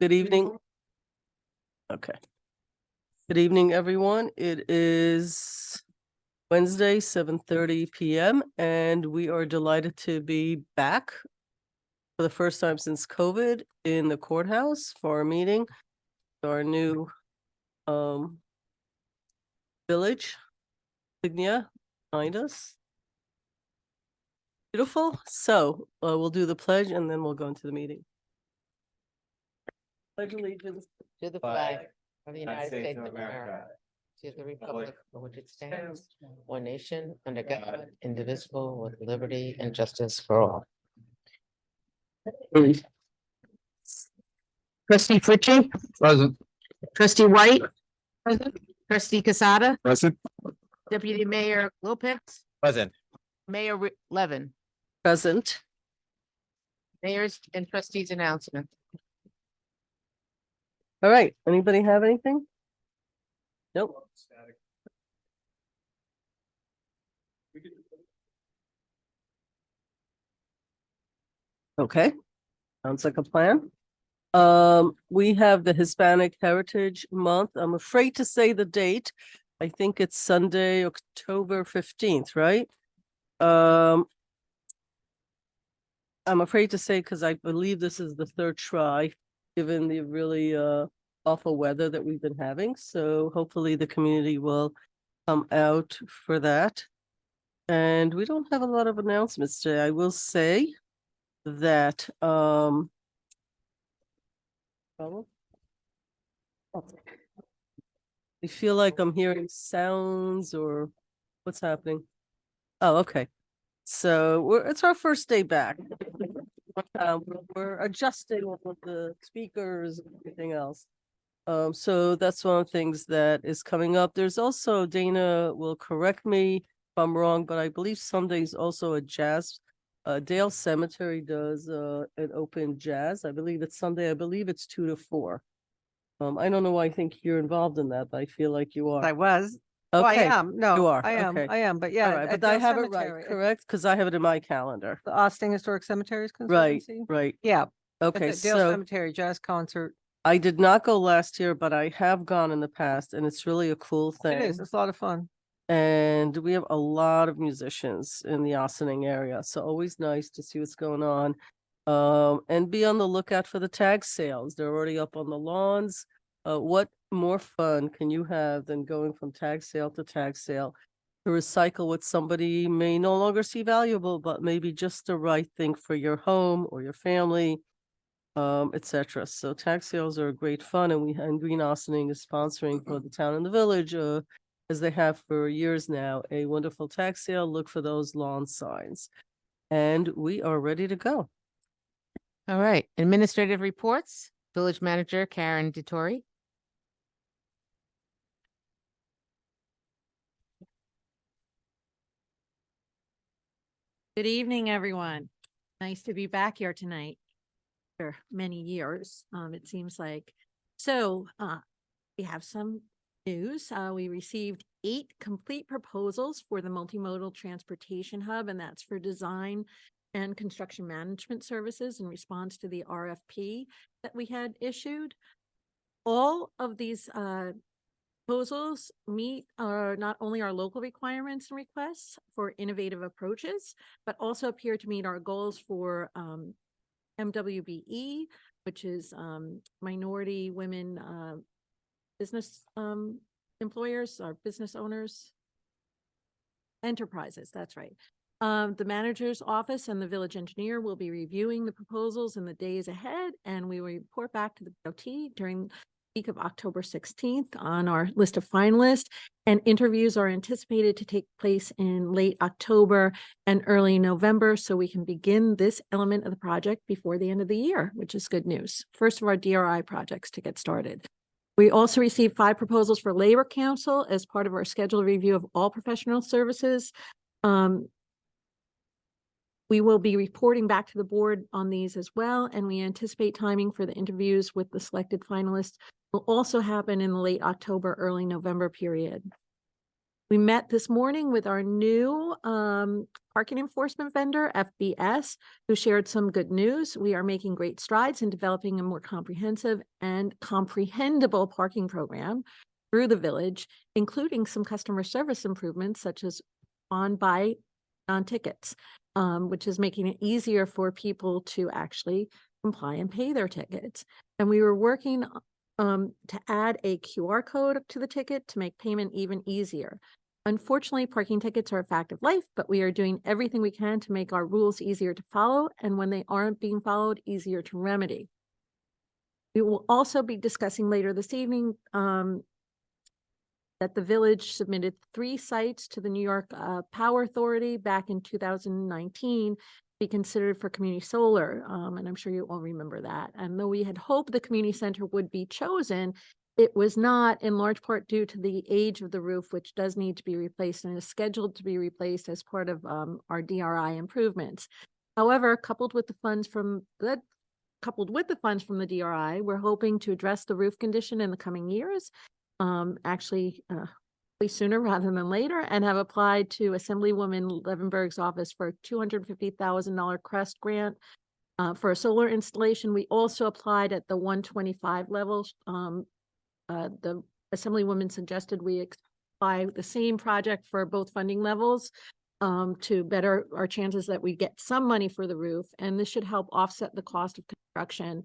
Good evening. Okay. Good evening, everyone. It is Wednesday, 7:30 p.m. and we are delighted to be back for the first time since COVID in the courthouse for our meeting, our new village insignia behind us. Beautiful. So we'll do the pledge and then we'll go into the meeting. Pledge allegiance to the flag of the United States of America, to the republic for which it stands, one nation, under God, indivisible, with liberty and justice for all. Trustee Fritchie? Present. Trustee White? Present. Trustee Casada? Present. Deputy Mayor Lopez? Present. Mayor Levin? present. Mayor's and trustees announcement. All right. Anybody have anything? Nope. Okay. Sounds like a plan. We have the Hispanic Heritage Month. I'm afraid to say the date. I think it's Sunday, October 15th, right? I'm afraid to say because I believe this is the third try, given the really awful weather that we've been having. So hopefully the community will come out for that. And we don't have a lot of announcements today. I will say that I feel like I'm hearing sounds or what's happening. Oh, okay. So it's our first day back. We're adjusting with the speakers and everything else. So that's one of the things that is coming up. There's also, Dana will correct me if I'm wrong, but I believe Sunday's also a jazz. Dale Cemetery does an open jazz. I believe it's Sunday. I believe it's 2 to 4. I don't know why I think you're involved in that, but I feel like you are. I was. Okay. Well, I am. No, you are. I am. Okay. I am. But yeah, All right, at but I Dale have it Cemetery, right, it's correct? Because I have it in my calendar. The Austin Historic Cemeteries Right, Conservancy. right. Yeah. Okay, It's at Dale so Cemetery Jazz Concert. I did not go last year, but I have gone in the past, and it's really a cool thing. It is. It's a lot of fun. And we have a lot of musicians in the Ossining area, so always nice to see what's going on. And be on the lookout for the tag sales. They're already up on the lawns. What more fun can you have than going from tag sale to tag sale to recycle what somebody may no longer see valuable, but maybe just the right thing for your home or your family, etc. So tag sales are great fun, and Green Ossining is sponsoring for the town and the village, as they have for years now, a wonderful tag sale. Look for those lawn signs. And we are ready to go. All right, administrative reports. Village Manager Karen DeTore. Good evening, everyone. Nice to be back here tonight for many years, it seems like. So we have some news. We received 8 complete proposals for the multimodal transportation hub, and that's for design and construction management services in response to the RFP that we had issued. All of these proposals meet not only our local requirements and requests for innovative approaches, but also appear to meet our goals for MWBE, which is minority women business employers or business owners, enterprises, that's right. The manager's office and the village engineer will be reviewing the proposals in the days ahead, and we will report back to the BOT during week of October 16th on our list of finalists, and interviews are anticipated to take place in late October and early November, so we can begin this element of the project before the end of the year, which is good news. First of our DRI projects to get started. We also received 5 proposals for Labor Council as part of our scheduled review of all professional services. We will be reporting back to the board on these as well, and we anticipate timing for the interviews with the selected finalists will also happen in the late October, early November period. We met this morning with our new parking enforcement vendor, FBS, who shared some good news. We are making great strides in developing a more comprehensive and comprehensible parking program through the village, including some customer service improvements such as on-buy non-tickets, which is making it easier for people to actually comply and pay their tickets. And we were working to add a QR code to the ticket to make payment even easier. Unfortunately, parking tickets are a fact of life, but we are doing everything we can to make our rules easier to follow, and when they aren't being followed, easier to remedy. We will also be discussing later this evening that the village submitted 3 sites to the New York Power Authority back in 2019 to be considered for community solar, and I'm sure you all remember that. And though we had hoped the community center would be chosen, it was not, in large part due to the age of the roof, which does need to be replaced and is scheduled to be replaced as part of our DRI improvements. However, coupled with the funds from the DRI, we're hoping to address the roof condition in the coming years, actually sooner rather than later, and have applied to Assemblywoman Levenberg's office for a $250,000 CREST grant for a solar installation. We also applied at the 125 levels. The Assemblywoman suggested we apply the same project for both funding levels to better our chances that we get some money for the roof. And this should help offset the cost of construction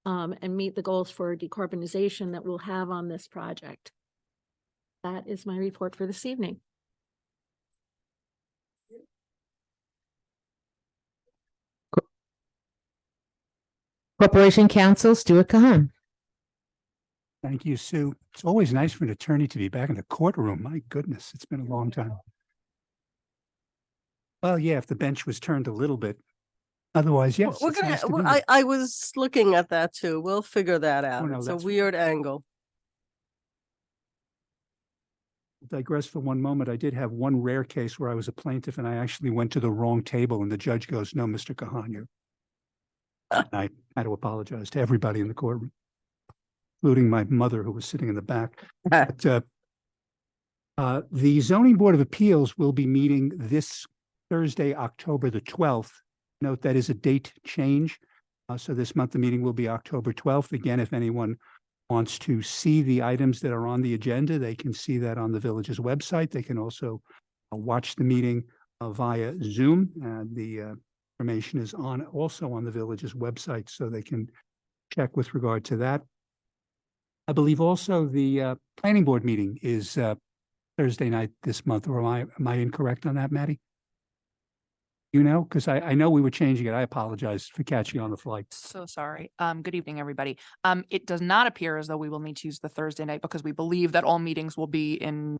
and meet the goals for decarbonization that we'll have on this project. That is my report for this evening. Corporation Counsel Stuart Kahan. Thank you, Sue. It's always nice for an attorney to be back in the courtroom. My goodness, it's been a long time. Well, yeah, if the bench was turned a little bit. Otherwise, yes. We're it's gonna, nice to be I, here. I was looking at that too. We'll figure that out. no, It's a that's fine. weird angle. Digress for one moment. I did have one rare case where I was a plaintiff and I actually went to the wrong table and the judge goes, "No, Mr. Kahan, you." I had to apologize to everybody in the courtroom, including my mother who was sitting in the back. But, the Zoning Board of Appeals will be meeting this Thursday, October the 12th. Note that is a date change. So this month, the meeting will be October 12th. Again, if anyone wants to see the items that are on the agenda, they can see that on the village's website. They can also watch the meeting via Zoom. The information is also on the village's website, so they can check with regard to that. I believe also the planning board meeting is Thursday night this month, or am I incorrect on that, Maddie? You know, because I know we were changing it. I apologize for catching you on the fly. So sorry. Good evening, everybody. It does not appear as though we will need to use the Thursday night because we believe that all meetings will be in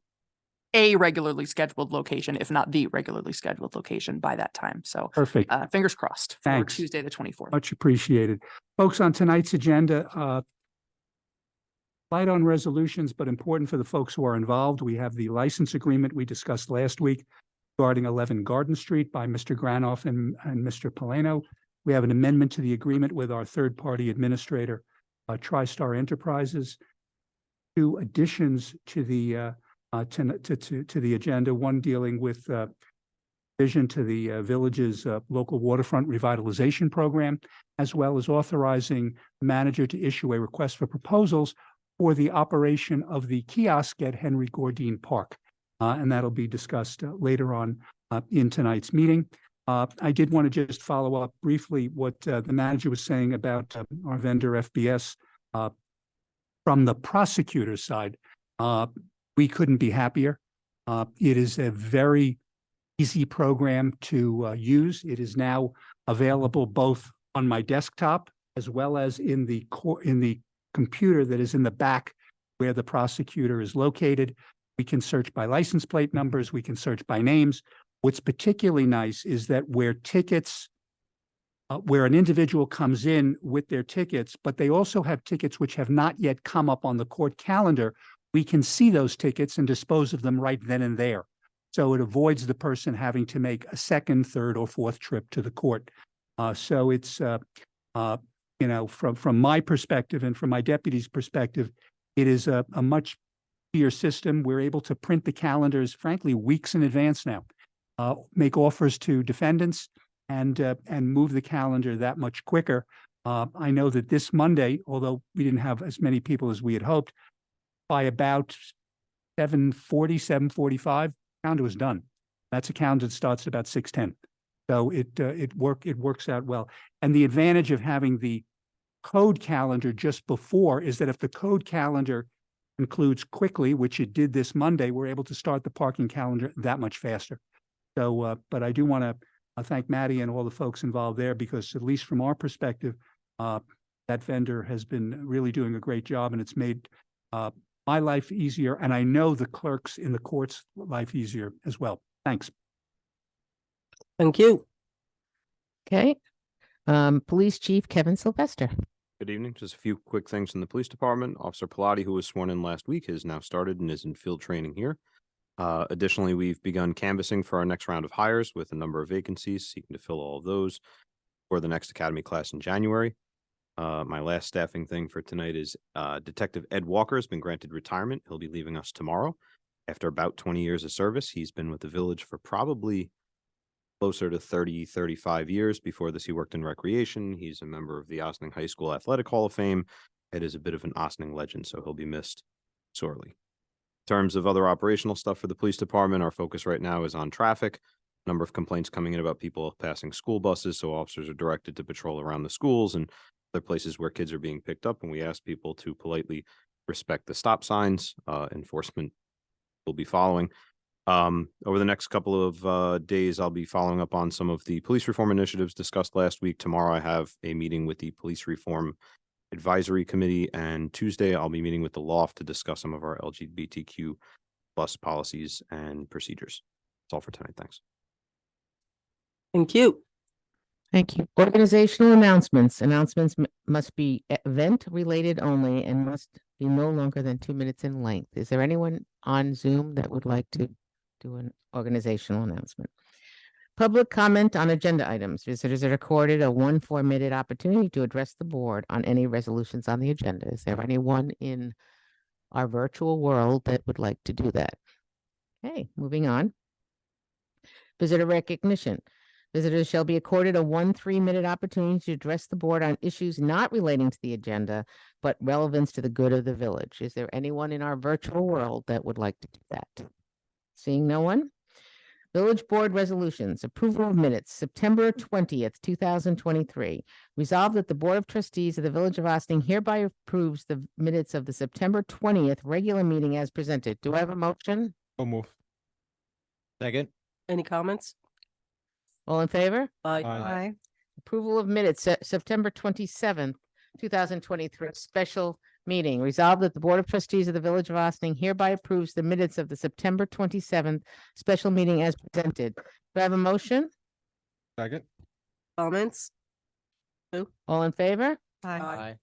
a regularly scheduled location, if not the regularly scheduled location by that time. So Perfect. fingers crossed for Thanks. Tuesday, the 24th. Much appreciated. Folks, on tonight's agenda, light on resolutions, but important for the folks who are involved. We have the license agreement we discussed last week regarding 11 Garden Street by Mr. Granoff and Mr. Polano. We have an amendment to the agreement with our third-party administrator, TriStar Enterprises. 2 additions to the to the agenda. One dealing with vision to the village's local waterfront revitalization program, as well as authorizing the manager to issue a request for proposals for the operation of the kiosk at Henry Gordine Park. And that'll be discussed later on in tonight's meeting. I did want to just follow up briefly what the manager was saying about our vendor FBS. From the prosecutor's side, we couldn't be happier. It is a very easy program to use. It is now available both on my desktop as well as in the computer that is in the back where the prosecutor is located. We can search by license plate numbers. We can search by names. What's particularly nice is that where tickets, where an individual comes in with their tickets, but they also have tickets which have not yet come up on the court calendar, we can see those tickets and dispose of them right then and there. So it avoids the person having to make a second, third, or fourth trip to the court. So it's, you know, from my perspective and from my deputy's perspective, it is a much your system. We're able to print the calendars, frankly, weeks in advance now. Make offers to defendants and move the calendar that much quicker. I know that this Monday, although we didn't have as many people as we had hoped, by about 7:40, 7:45, calendar was done. That's a calendar that starts at about 6:10. So it works out well. And the advantage of having the code calendar just before is that if the code calendar concludes quickly, which it did this Monday, we're able to start the parking calendar that much faster. So, but I do want to thank Maddie and all the folks involved there, because at least from our perspective, that vendor has been really doing a great job, and it's made my life easier. And I know the clerks in the courts' life easier as well. Thanks. Thank you. Okay. Police Chief Kevin Sylvester. Good evening. Just a few quick things from the police department. Officer Pilati, who was sworn in last week, has now started and is in field training here. Additionally, we've begun canvassing for our next round of hires with a number of vacancies, seeking to fill all of those for the next academy class in January. My last staffing thing for tonight is Detective Ed Walker has been granted retirement. He'll be leaving us tomorrow. After about 20 years of service, he's been with the village for probably closer to 30, 35 years. Before this, he worked in recreation. He's a member of the Ossining High School Athletic Hall of Fame. Ed is a bit of an Ossining legend, so he'll be missed sorely. In terms of other operational stuff for the police department, our focus right now is on traffic. A number of complaints coming in about people passing school buses, so officers are directed to patrol around the schools and other places where kids are being picked up, and we ask people to politely respect the stop signs. Enforcement will be following. Over the next couple of days, I'll be following up on some of the police reform initiatives discussed last week. Tomorrow, I have a meeting with the Police Reform Advisory Committee, and Tuesday, I'll be meeting with the Loft to discuss some of our LGBTQ plus policies and procedures. That's all for tonight. Thanks. Thank you. Thank you. Organizational announcements. Announcements must be event related only and must be no longer than 2 minutes in length. Is there anyone on Zoom that would like to do an organizational announcement? Public comment on agenda items. Visitors are accorded a 4-minute opportunity to address the board on any resolutions on the agenda. Is there anyone in our virtual world that would like to do that? Okay, moving on. Visitor recognition. Visitors shall be accorded a 3-minute opportunity to address the board on issues not relating to the agenda, but relevance to the good of the village. Is there anyone in our virtual world that would like to do that? Seeing no one? Village Board resolutions, approval of minutes, September 20th, 2023. Resolved that the Board of Trustees of the Village of Ossining hereby approves the minutes of the September 20th regular meeting as presented. Do I have a motion? So move. Second. Any comments? All in favor? Aye. Aye. Approval of minutes, September 27th, 2023, special meeting. Resolved that the Board of Trustees of the Village of Ossining hereby approves the minutes of the September 27th special meeting as presented. Do I have a motion? Second. Comments? All in favor? Aye.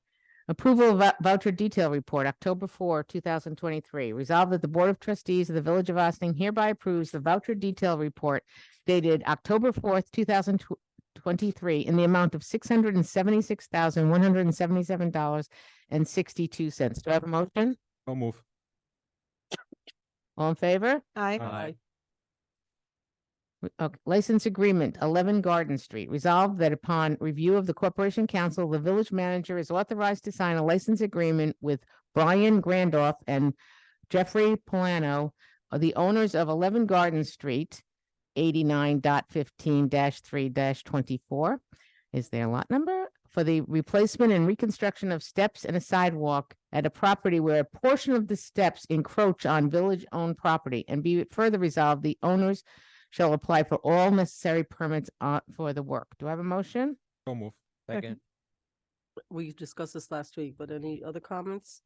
Approval of voucher detail report, October 4, 2023. Resolved that the Board of Trustees of the Village of Ossining hereby approves the voucher detail report dated October 4th, 2023 in the amount of $676,177.62. Do I have a motion? So move. All in favor? Aye. Okay. License agreement, 11 Garden Street. Resolved that upon review of the Corporation Council, the village manager is authorized to sign a license agreement with Brian Grandoff and Jeffrey Polano, the owners of 11 Garden Street, 89.15-3-24. Is their lot number? For the replacement and reconstruction of steps and a sidewalk at a property where a portion of the steps encroach on village-owned property, and be it further resolved, the owners shall apply for all necessary permits for the work. Do I have a motion? So move. Second. We discussed this last week, but any other comments?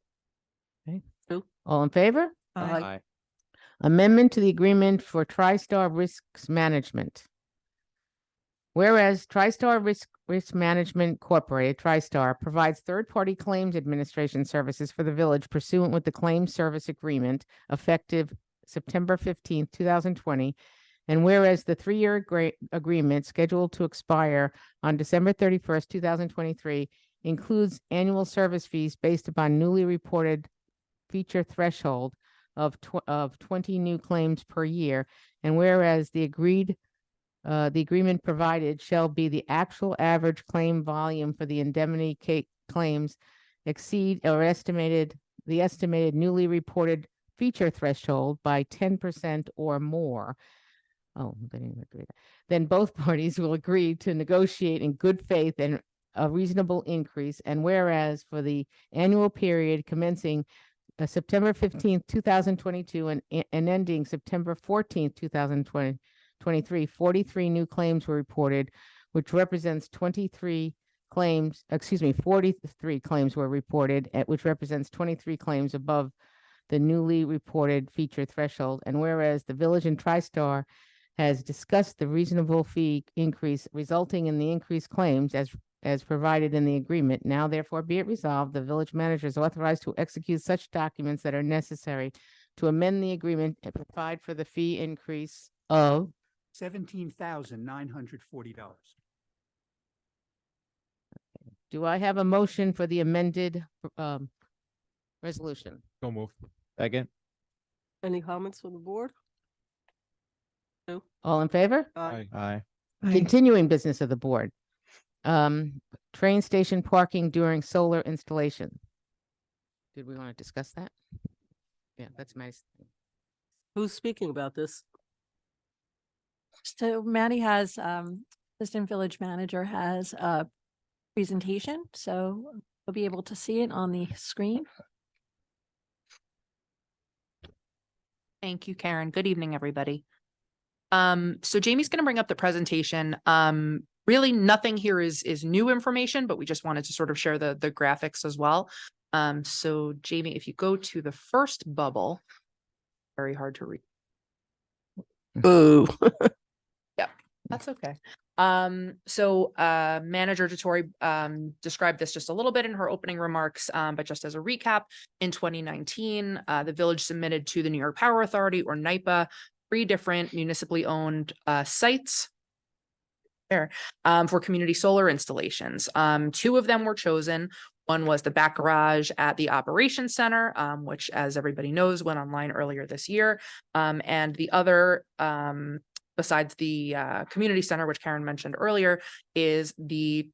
All in favor? Aye. Amendment to the agreement for TriStar Risks Management. Whereas TriStar Risk Management Corporated, TriStar, provides third-party claims administration services for the village pursuant with the claims service agreement effective September 15th, 2020. And whereas the 3-year agreement scheduled to expire on December 31st, 2023 includes annual service fees based upon newly reported feature threshold of 20 new claims per year. And whereas the agreement provided shall be the actual average claim volume for the indemnity claims exceed or the estimated newly reported feature threshold by 10% or more. Oh, they didn't agree. Then both parties will agree to negotiate in good faith and a reasonable increase. And whereas for the annual period commencing September 15th, 2022 and ending September 14th, 2023, 43 new claims were reported, which represents 43 claims were reported, which represents 23 claims above the newly reported feature threshold. And whereas the Village and TriStar has discussed the reasonable fee increase resulting in the increased claims as provided in the agreement, now therefore be it resolved, the village manager is authorized to execute such documents that are necessary to amend the agreement and provide for the fee increase of $17,940. Do I have a motion for the amended resolution? So moved. Second. Any comments from the board? No? All in favor? Aye. Continuing business of the board. Train station parking during solar installation. Did we want to discuss that? Yeah, that's nice. Who's speaking about this? So Maddie has, Assistant Village Manager has a presentation, so we'll be able to see it on the screen. Thank you, Karen. Good evening, everybody. So Jamie's going to bring up the presentation. Really nothing here is new information, but we just wanted to sort of share the graphics as well. So Jamie, if you go to the first bubble, very hard to read. Boo. That's okay. So Manager DeTore described this just a little bit in her opening remarks, but just as a recap, in 2019, the village submitted to the New York Power Authority, or NYPA, 3 different municipally owned sites there for community solar installations. 2 of them were chosen. One was the back garage at the Operations Center, which, as everybody knows, went online earlier this year. And the other, besides the community center, which Karen mentioned earlier, is the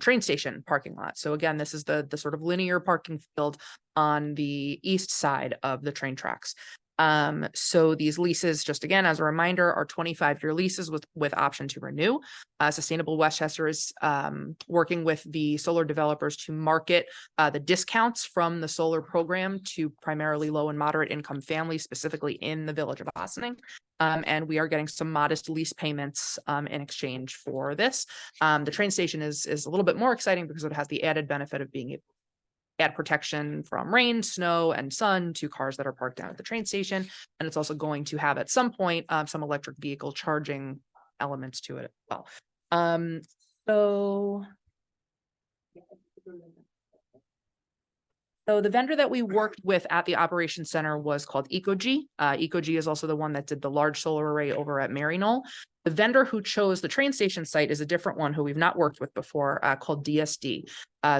train station parking lot. So again, this is the sort of linear parking field on the east side of the train tracks. So these leases, just again, as a reminder, are 25-year leases with option to renew. Sustainable Westchester is working with the solar developers to market the discounts from the solar program to primarily low and moderate income families, specifically in the village of Ossining. And we are getting some modest lease payments in exchange for this. The train station is a little bit more exciting because it has the added benefit of being able add protection from rain, snow, and sun to cars that are parked down at the train station. And it's also going to have at some point some electric vehicle charging elements to it as well. So the vendor that we worked with at the Operations Center was called Ecogy. Ecogy is also the one that did the large solar array over at Maryknoll. The vendor who chose the train station site is a different one who we've not worked with before, called DSD.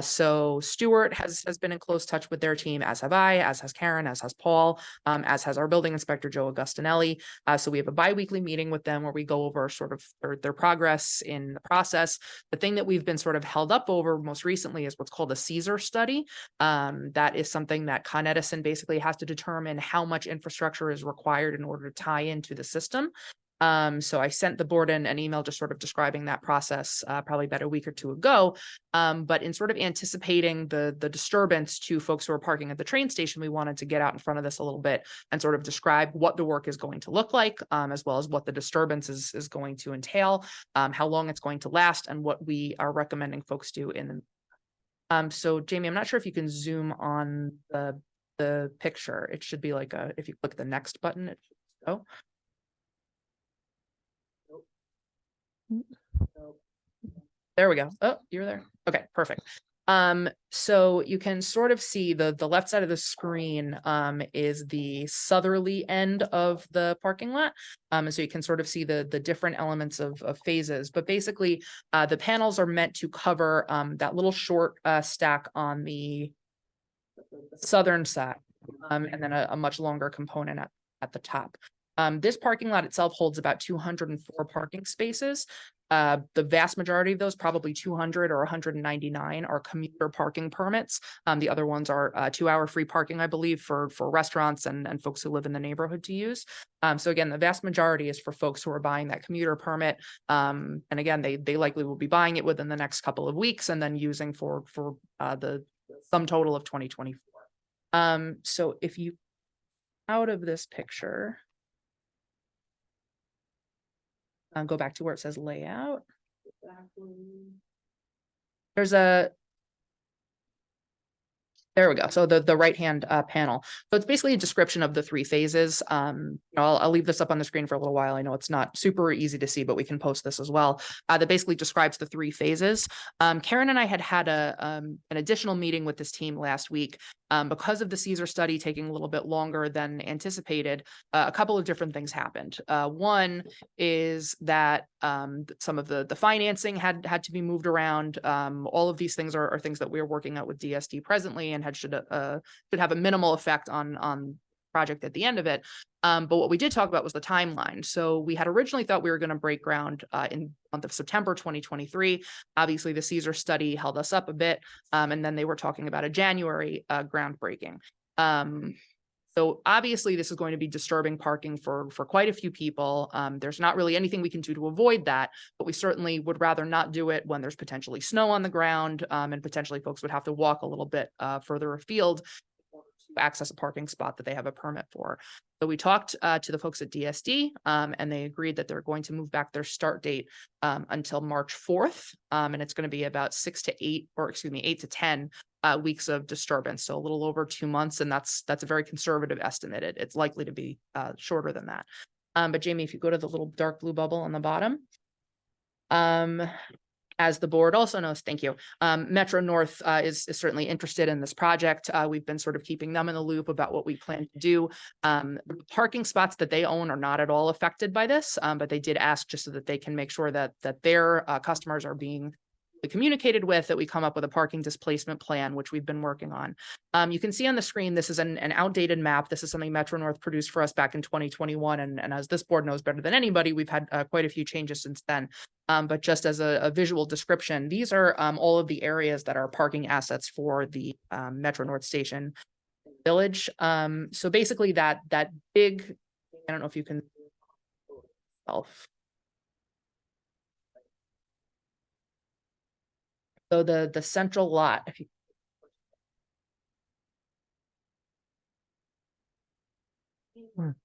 So Stuart has been in close touch with their team, as have I, as has Karen, as has Paul, as has our building inspector, Joe Augustinelli. So we have a bi-weekly meeting with them where we go over sort of their progress in the process. The thing that we've been sort of held up over most recently is what's called a Caesar study. That is something that Con Edison basically has to determine how much infrastructure is required in order to tie into the system. So I sent the board an email just sort of describing that process probably about a week or 2 ago. But in sort of anticipating the disturbance to folks who are parking at the train station, we wanted to get out in front of this a little bit and sort of describe what the work is going to look like, as well as what the disturbance is going to entail, how long it's going to last, and what we are recommending folks do in the so Jamie, I'm not sure if you can zoom on the picture. It should be like if you click the next button, it should go. There we go. Oh, you're there. Okay, perfect. So you can sort of see the left side of the screen is the southerly end of the parking lot. And so you can sort of see the different elements of phases. But basically, the panels are meant to cover that little short stack on the southern side. and then a much longer component at the top. This parking lot itself holds about 204 parking spaces. The vast majority of those, probably 200 or 199, are commuter parking permits. The other ones are 2-hour free parking, I believe, for restaurants and folks who live in the neighborhood to use. So again, the vast majority is for folks who are buying that commuter permit. And again, they likely will be buying it within the next couple of weeks and then using for the sum total of 2024. So if you out of this picture, go back to where it says layout. There's there we go. So the right-hand panel. So it's basically a description of the 3 phases. I'll leave this up on the screen for a little while. I know it's not super easy to see, but we can post this as well. That basically describes the 3 phases. Karen and I had an additional meeting with this team last week. Because of the Caesar study taking a little bit longer than anticipated, a couple of different things happened. One is that some of the financing had to be moved around. All of these things are things that we're working out with DSD presently and should have a minimal effect on project at the end of it. But what we did talk about was the timeline. So we had originally thought we were going to break ground in the month of September 2023. Obviously, the Caesar study held us up a bit, and then they were talking about a January groundbreaking. So obviously, this is going to be disturbing parking for quite a few people. There's not really anything we can do to avoid that, but we certainly would rather not do it when there's potentially snow on the ground, and potentially folks would have to walk a little bit further afield to access a parking spot that they have a permit for. So we talked to the folks at DSD, and they agreed that they're going to move back their start date until March 4th. And it's going to be about 8 to 10 weeks of disturbance. So a little over 2 months. And that's a very conservative estimate. It's likely to be shorter than that. But Jamie, if you go to the little dark blue bubble on the bottom, as the board also knows, thank you, Metro North is certainly interested in this project. We've been sort of keeping them in the loop about what we plan to do. The parking spots that they own are not at all affected by this, but they did ask just so that they can make sure that their customers are being communicated with, that we come up with a parking displacement plan, which we've been working on. You can see on the screen, this is an outdated map. This is something Metro North produced for us back in 2021. And as this board knows better than anybody, we've had quite a few changes since then. But just as a visual description, these are all of the areas that are parking assets for the Metro North Station Village. So basically that big, I don't know if you can So the central lot, if you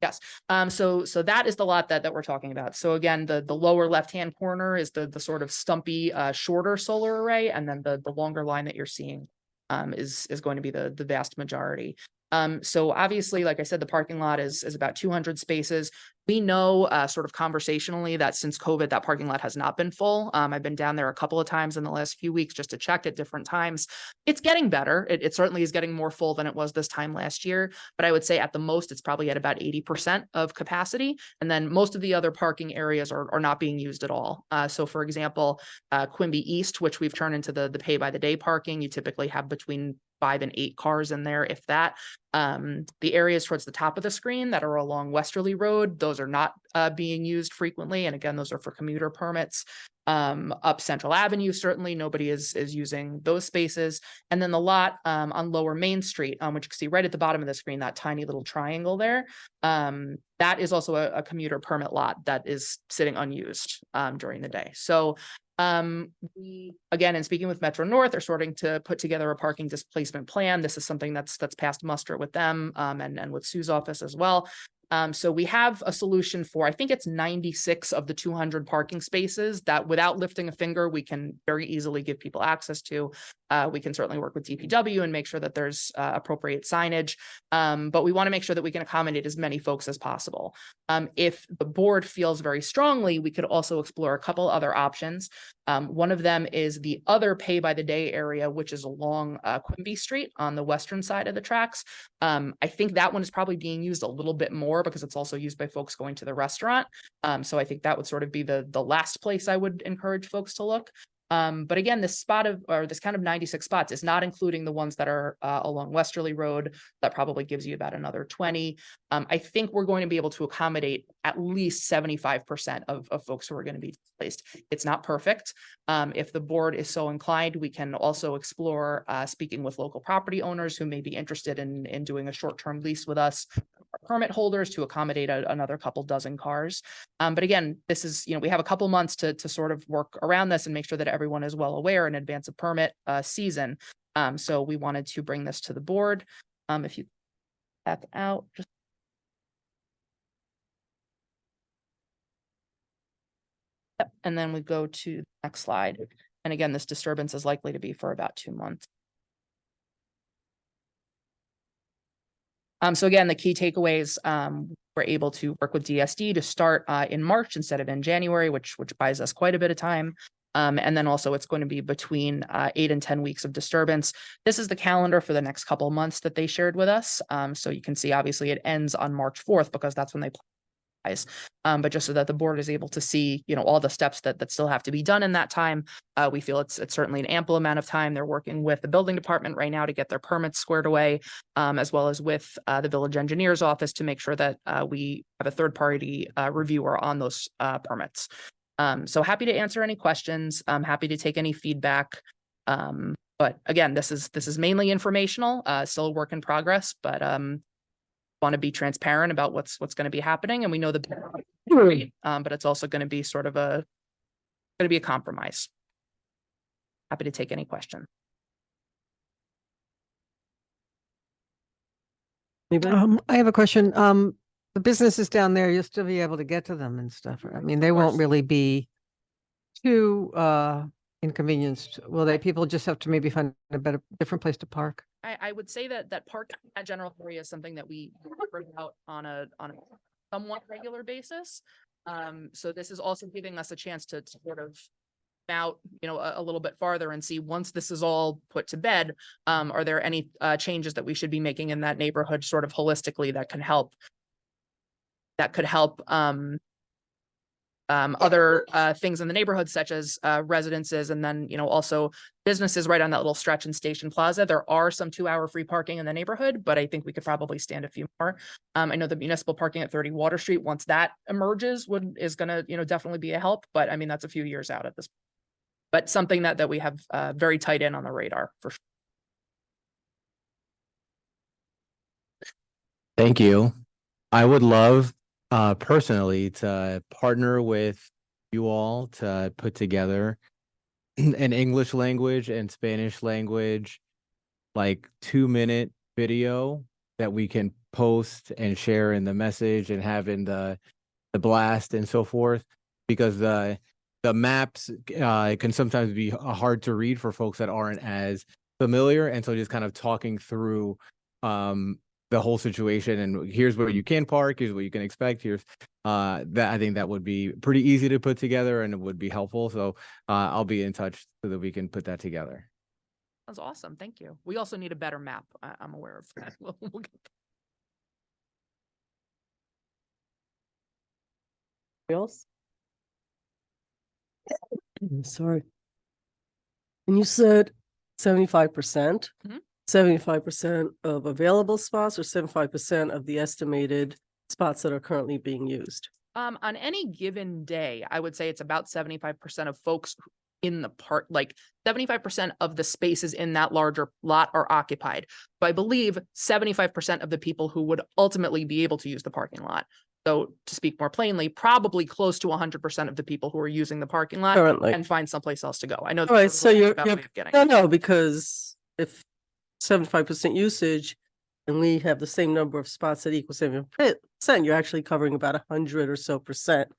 yes. So that is the lot that we're talking about. So again, the lower left-hand corner is the sort of stumpy, shorter solar array, and then the longer line that you're seeing is going to be the vast majority. So obviously, like I said, the parking lot is about 200 spaces. We know sort of conversationally that since COVID, that parking lot has not been full. I've been down there a couple of times in the last few weeks just to check at different times. It's getting better. It certainly is getting more full than it was this time last year. But I would say at the most, it's probably at about 80% of capacity. And then most of the other parking areas are not being used at all. So for example, Quimby East, which we've turned into the pay by the day parking, you typically have between 5 and 8 cars in there, if that. The areas towards the top of the screen that are along Westerly Road, those are not being used frequently. And again, those are for commuter permits. Up Central Avenue, certainly nobody is using those spaces. And then the lot on Lower Main Street, which you can see right at the bottom of the screen, that tiny little triangle there, that is also a commuter permit lot that is sitting unused during the day. So we, again, in speaking with Metro North, are starting to put together a parking displacement plan. This is something that's passed muster with them and with Sue's office as well. So we have a solution for, I think it's 96 of the 200 parking spaces that without lifting a finger, we can very easily give people access to. We can certainly work with DPW and make sure that there's appropriate signage, but we want to make sure that we can accommodate as many folks as possible. If the board feels very strongly, we could also explore a couple other options. One of them is the other pay by the day area, which is along Quimby Street on the western side of the tracks. I think that one is probably being used a little bit more because it's also used by folks going to the restaurant. So I think that would sort of be the last place I would encourage folks to look. But again, this kind of 96 spots is not including the ones that are along Westerly Road. That probably gives you about another 20. I think we're going to be able to accommodate at least 75% of folks who are going to be displaced. It's not perfect. If the board is so inclined, we can also explore speaking with local property owners who may be interested in doing a short-term lease with us, permit holders to accommodate another couple dozen cars. But again, this is, we have a couple months to sort of work around this and make sure that everyone is well aware in advance of permit season. So we wanted to bring this to the board. If you back out, just and then we go to the next slide. And again, this disturbance is likely to be for about 2 months. So again, the key takeaways, we're able to work with DSD to start in March instead of in January, which buys us quite a bit of time. And then also it's going to be between 8 and 10 weeks of disturbance. This is the calendar for the next couple of months that they shared with us. So you can see, obviously, it ends on March 4th because that's when they but just so that the board is able to see, all the steps that still have to be done in that time. We feel it's certainly an ample amount of time. They're working with the building department right now to get their permits squared away, as well as with the village engineer's office to make sure that we have a third party reviewer on those permits. So happy to answer any questions. I'm happy to take any feedback. But again, this is mainly informational, still a work in progress, but want to be transparent about what's going to be happening. And we know but it's also going to be sort of a compromise. Happy to take any question. I have a question. The businesses down there, you'll still be able to get to them and stuff. I mean, they won't course. really be too inconvenienced, will they? People just have to maybe find a different place to park. I would say that parking at general area is something that we bring out on a somewhat regular basis. So this is also giving us a chance to sort of out, a little bit farther and see, once this is all put to bed, are there any changes that we should be making in that neighborhood sort of holistically that could help other things in the neighborhood, such as residences, and then, also businesses right on that little stretch in Station Plaza. There are some 2-hour free parking in the neighborhood, but I think we could probably stand a few more. I know the municipal parking at 30 Water Street, once that emerges, is going to, definitely be a help. But I mean, that's a few years out at this point. But something that we have very tight in on the radar for sure. Thank you. I would love personally to partner with you all to put together an English language and Spanish language, like 2-minute video that we can post and share in the message and have in the blast and so forth, because the maps can sometimes be hard to read for folks that aren't as familiar. And so just kind of talking through the whole situation, and here's where you can park, here's what you can expect, here's that I think that would be pretty easy to put together and it would be helpful. So I'll be in touch so that we can put that together. That's awesome. Thank you. We also need a better map. I'm aware of that. We'll get Else? Sorry. And you said 75%? Mhm. 75% of available spots or 75% of the estimated spots that are currently being used? on any given day, I would say it's about 75% of folks in the park, like 75% of the spaces in that larger lot are occupied. So I believe 75% of the people who would ultimately be able to use the parking lot. So to speak more plainly, probably close to 100% of the people who are using the parking lot Currently. and find someplace else to go. I know. All right, so you're getting. no, because if 75% usage and we have the same number of spots that equal 7%, you're actually covering about 100 or so percent,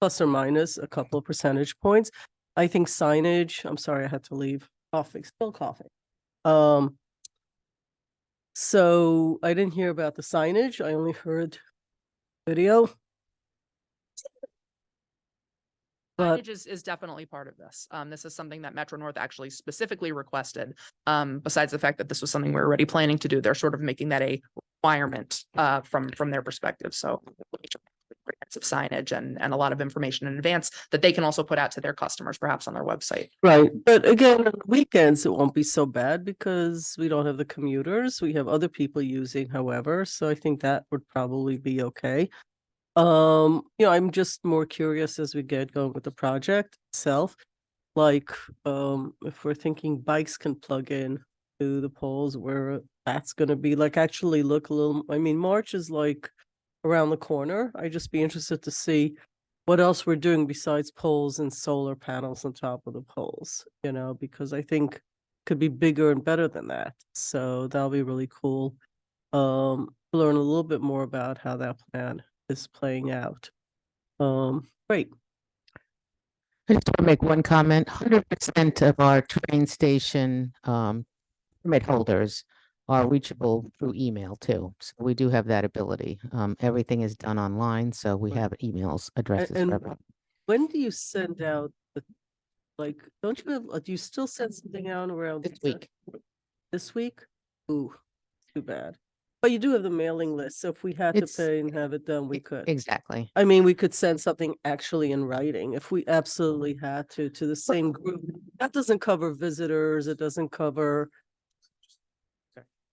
plus or minus a couple of percentage points. I think signage, I'm sorry, I had to leave. Still coughing. So I didn't hear about the signage. I only heard video. But Signage is definitely part of this. This is something that Metro North actually specifically requested. Besides the fact that this was something we were already planning to do, they're sort of making that a requirement from their perspective. So of signage and a lot of information in advance that they can also put out to their customers, perhaps on their website. Right, but again, on weekends, it won't be so bad because we don't have the commuters. We have other people using, however, so I think that would probably be okay. I'm just more curious as we get going with the project itself. Like, if we're thinking bikes can plug in to the poles, where that's gonna be, like, actually look a little, I mean, March is like around the corner. I'd just be interested to see what else we're doing besides poles and solar panels on top of the poles, because I think could be bigger and better than that. So that'll be really cool. Learn a little bit more about how that plan is playing out. Great. I just want to make one comment. 100% of our train station permit holders are reachable through email too. So we do have that ability. Everything is done online, so we Right. have emails addresses for And everyone. when do you send out don't you have, do you still send something out around This week. This week? Ooh, too bad. But you do have the mailing list, so if we had to It's- pay and have it done, we could. Exactly. I mean, we could send something actually in writing if we absolutely had to the same group. That doesn't cover visitors, it doesn't cover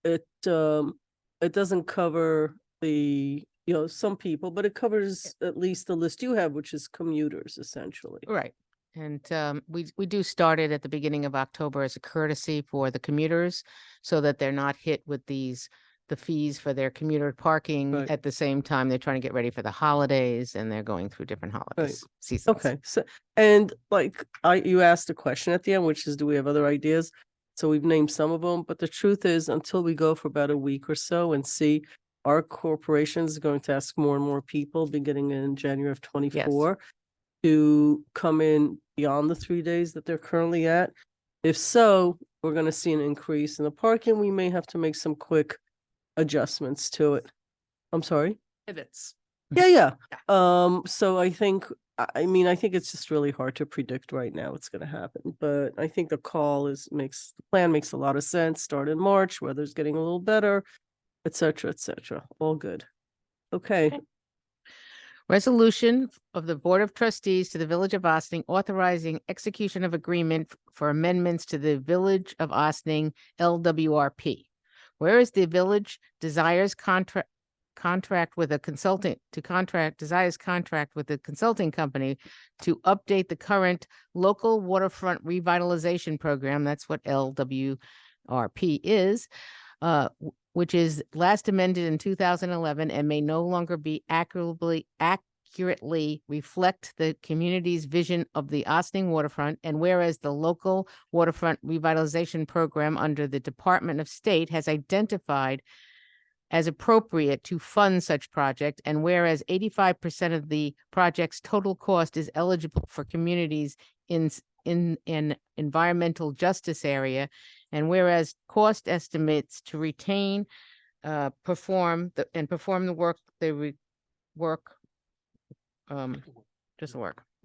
it, it doesn't cover some people, but it covers at least the list you have, which is commuters essentially. Right. And we do start it at the beginning of October as a courtesy for the commuters so that they're not hit with the fees for their commuter parking Right. at the same time they're trying to get ready for the holidays and they're going through different holidays seasons. Okay, so, and you asked a question at the end, which is, do we have other ideas? So we've named some of them, but the truth is, until we go for about a week or so and see, our corporation is going to ask more and more people beginning in January of 24 to come in beyond the 3 days that they're currently at. If so, we're going to see an increase in the parking. We may have to make some quick adjustments to it. I'm sorry? Pivots. Yeah. So I think, I mean, I think it's just really hard to predict right now what's going to happen, but I think the the plan makes a lot of sense. Start in March, weather's getting a little better, et cetera, all good. Okay. Resolution of the Board of Trustees to the Village of Ossining authorizing execution of agreement for amendments to the Village of Ossining LWRP. Whereas the village desires contract with a consultant desires contract with a consulting company to update the current local waterfront revitalization program. That's what LWRP is, which is last amended in 2011 and may no longer be accurately reflect the community's vision of the Ossining waterfront. And whereas the local waterfront revitalization program under the Department of State has identified as appropriate to fund such project, and whereas 85% of the project's total cost is eligible for communities in an environmental justice area, and whereas cost estimates to retain, perform the work,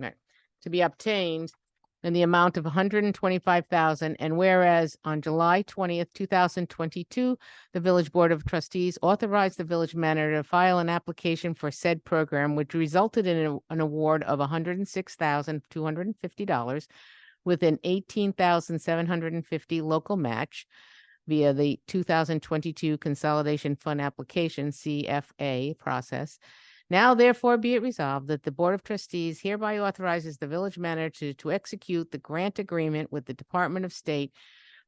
right, to be obtained in the amount of $125,000. And whereas on July 20th, 2022, the Village Board of Trustees authorized the village manager to file an application for said program, which resulted in an award of $106,250 with an $18,750 local match via the 2022 Consolidation Fund Application CFA process. Now therefore be it resolved that the Board of Trustees hereby authorizes the village manager to execute the grant agreement with the Department of State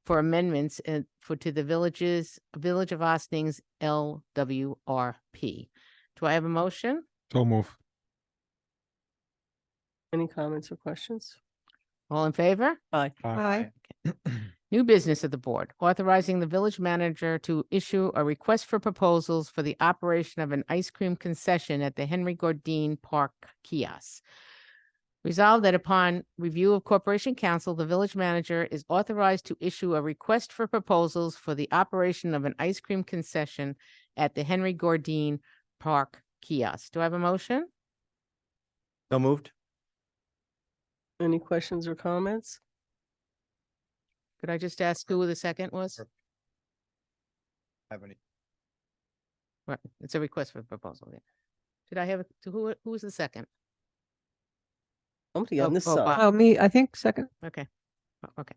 for amendments to the Village of Ostining's LWRP. Do I have a motion? So move. Any comments or questions? All in favor? Aye. New business of the board, authorizing the village manager to issue a request for proposals for the operation of an ice cream concession at the Henry Gordine Park kiosk. Resolved that upon review of Corporation Council, the village manager is authorized to issue a request for proposals for the operation of an ice cream concession at the Henry Gordine Park kiosk. Do I have a motion? So moved. Any questions or comments? Could I just ask who the second was? Have any? Right, it's a request for proposal. Yeah. Did I have, who was the second? Somebody on this oh, side. Oh, me, I think second. Okay, okay.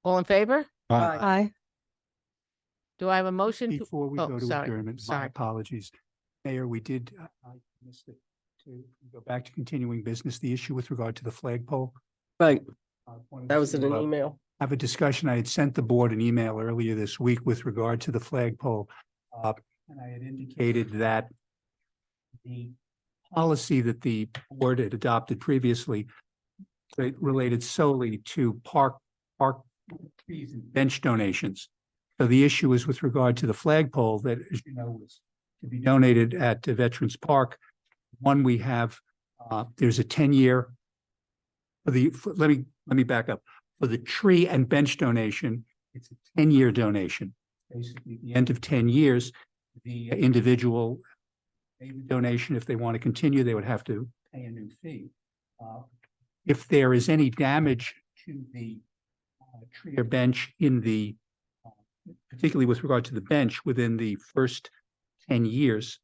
All in favor? Aye. Aye. Do I have a motion to? Before we oh, go to sorry, adjournment, my sorry. apologies. Mayor, we did, I missed it, to go back to continuing business, the issue with regard to the flagpole. Right, Wanted that was to, in an email. have a discussion. I had sent the board an email earlier this week with regard to the flagpole. And I had indicated that the policy that the board had adopted previously related solely to park trees and bench donations. So the issue is with regard to the flagpole that, as you know, was to be donated at Veterans Park. One, we have, there's a 10-year, let me back up. For the tree and bench donation, it's a 10-year donation. Basically, at the end of 10 years, the individual made the donation. If they want to continue, they would have to pay a new fee. If there is any damage to the tree or bench in the, particularly with regard to the bench within the first 10 years,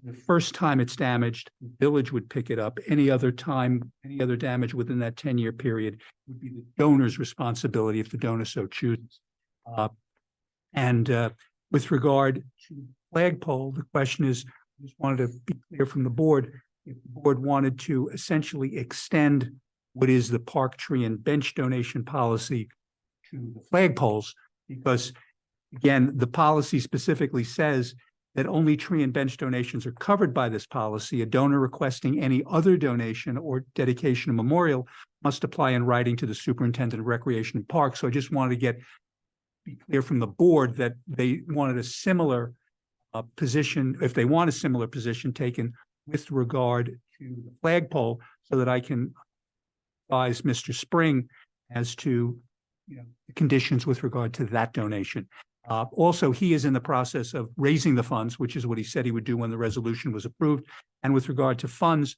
the first time it's damaged, the village would pick it up. Any other time, any other damage within that 10-year period would be the donor's responsibility if the donor so chooses. With regard to flagpole, the question is, I just wanted to be clear from the board, if the board wanted to essentially extend what is the park tree and bench donation policy to the flagpoles, because again, the policy specifically says that only tree and bench donations are covered by this policy. A donor requesting any other donation or dedication of memorial must apply in writing to the superintendent of recreation and parks. So I just wanted to be clear from the board that they wanted a similar position, if they want a similar position taken with regard to the flagpole, so that I can advise Mr. Spring as to, the conditions with regard to that donation. Also, he is in the process of raising the funds, which is what he said he would do when the resolution was approved. And with regard to funds,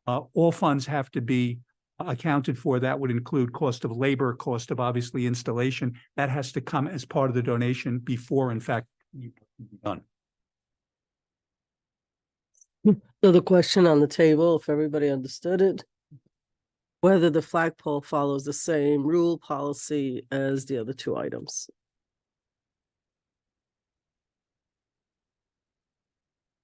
all funds have to be accounted for. That would include cost of labor, cost of obviously installation. That has to come as part of the donation before, in fact, you can be done. So the question on the table, if everybody understood it, whether the flagpole follows the same rule policy as the other two items.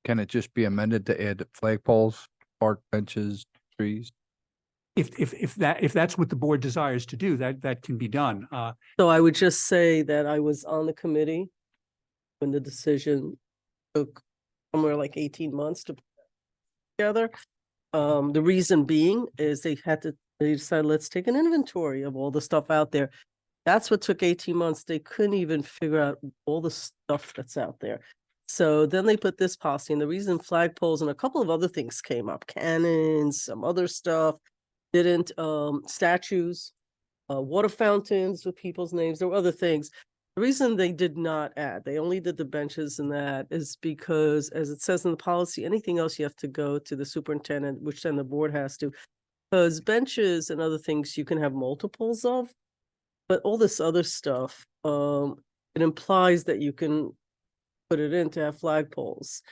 Can it just be amended to add flagpoles, park benches, trees? If that's what the board desires to do, that can be done. So I would just say that I was on the committee when the decision took somewhere like 18 months to put together. The reason being is they decided, let's take an inventory of all the stuff out there. That's what took 18 months. They couldn't even figure out all the stuff that's out there. So then they put this policy, and the reason flagpoles and a couple of other things came up, cannons, some other stuff, didn't, statues, water fountains with people's names, there were other things. The reason they did not add, they only did the benches and that is because, as it says in the policy, anything else you have to go to the superintendent, which then the board has to, because benches and other things you can have multiples of, but all this other stuff, it implies that you can put it in to have flagpoles.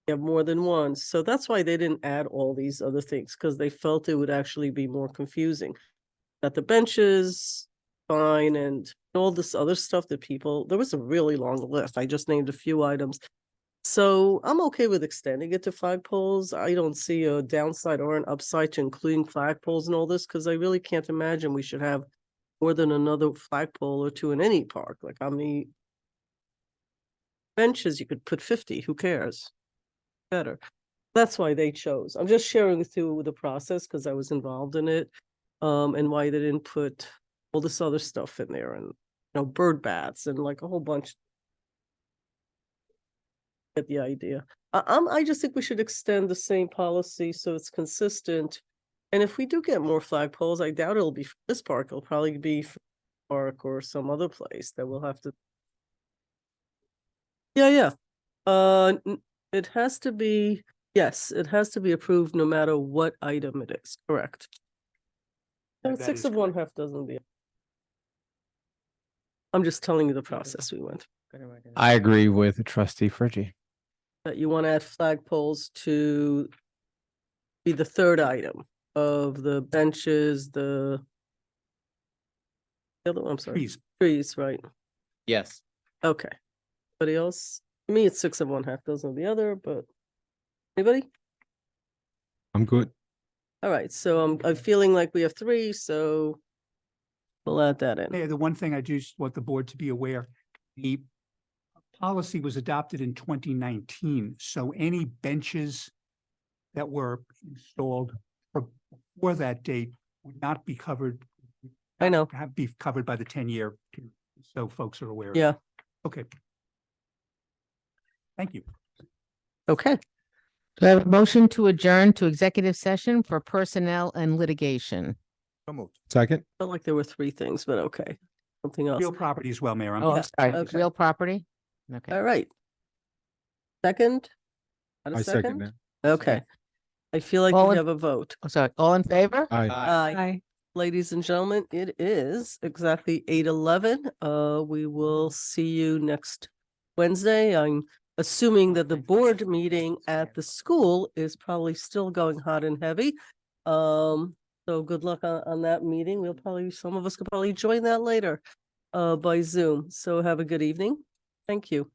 You have more than one. So that's why they didn't add all these other things, because they felt it would actually be more confusing. That the benches, fine, and all this other stuff that there was a really long list. I just named a few items. So I'm okay with extending it to flagpoles. I don't see a downside or an upside to including flagpoles and all this, because I really can't imagine we should have more than another flagpole or two in any park. Like, how many benches? You could put 50, who cares? Better. That's why they chose. I'm just sharing with you the process because I was involved in it, and why they didn't put all this other stuff in there, and bird baths and like a whole bunch. Get the idea. I just think we should extend the same policy so it's consistent. And if we do get more flagpoles, I doubt it'll be for this park. It'll probably be for the park or some other place that we'll have to. Yeah. It has to be, yes, it has to be approved no matter what item it is, correct? And That 6 is of one, half dozen of the other. I'm just telling you the process we went. I agree with Trustee Fritchie. that you want to add flagpoles to be the third item of the benches, the other one, I'm sorry, Trees. trees, right? Yes. Okay. Anybody else? To me, it's 6 of one, half dozen of the other, but anybody? I'm good. All right, so I'm feeling like we have 3, so we'll add that in. Mayor, the one thing I just want the board to be aware, the policy was adopted in 2019, so any benches that were installed before that date would not be covered. I know. Be covered by the 10-year, so folks are aware. Yeah, Okay. Thank you. okay. Do I have a motion to adjourn to executive session for personnel and litigation? So moved. Second. Felt like there were 3 things, but okay. Something else. Real property as well, Mayor. Oh, Yeah, I'm sorry, okay. real property? Okay. All right. Second? Had a I second second? Okay. I feel like All we in- have a vote. Oh, sorry, all in favor? Aye. Aye. Ladies and gentlemen, it is exactly 8:11. We will see you next Wednesday. I'm assuming that the board meeting at the school is probably still going hot and heavy. So good luck on that meeting. Some of us could probably join that later by Zoom. So have a good evening. Thank you.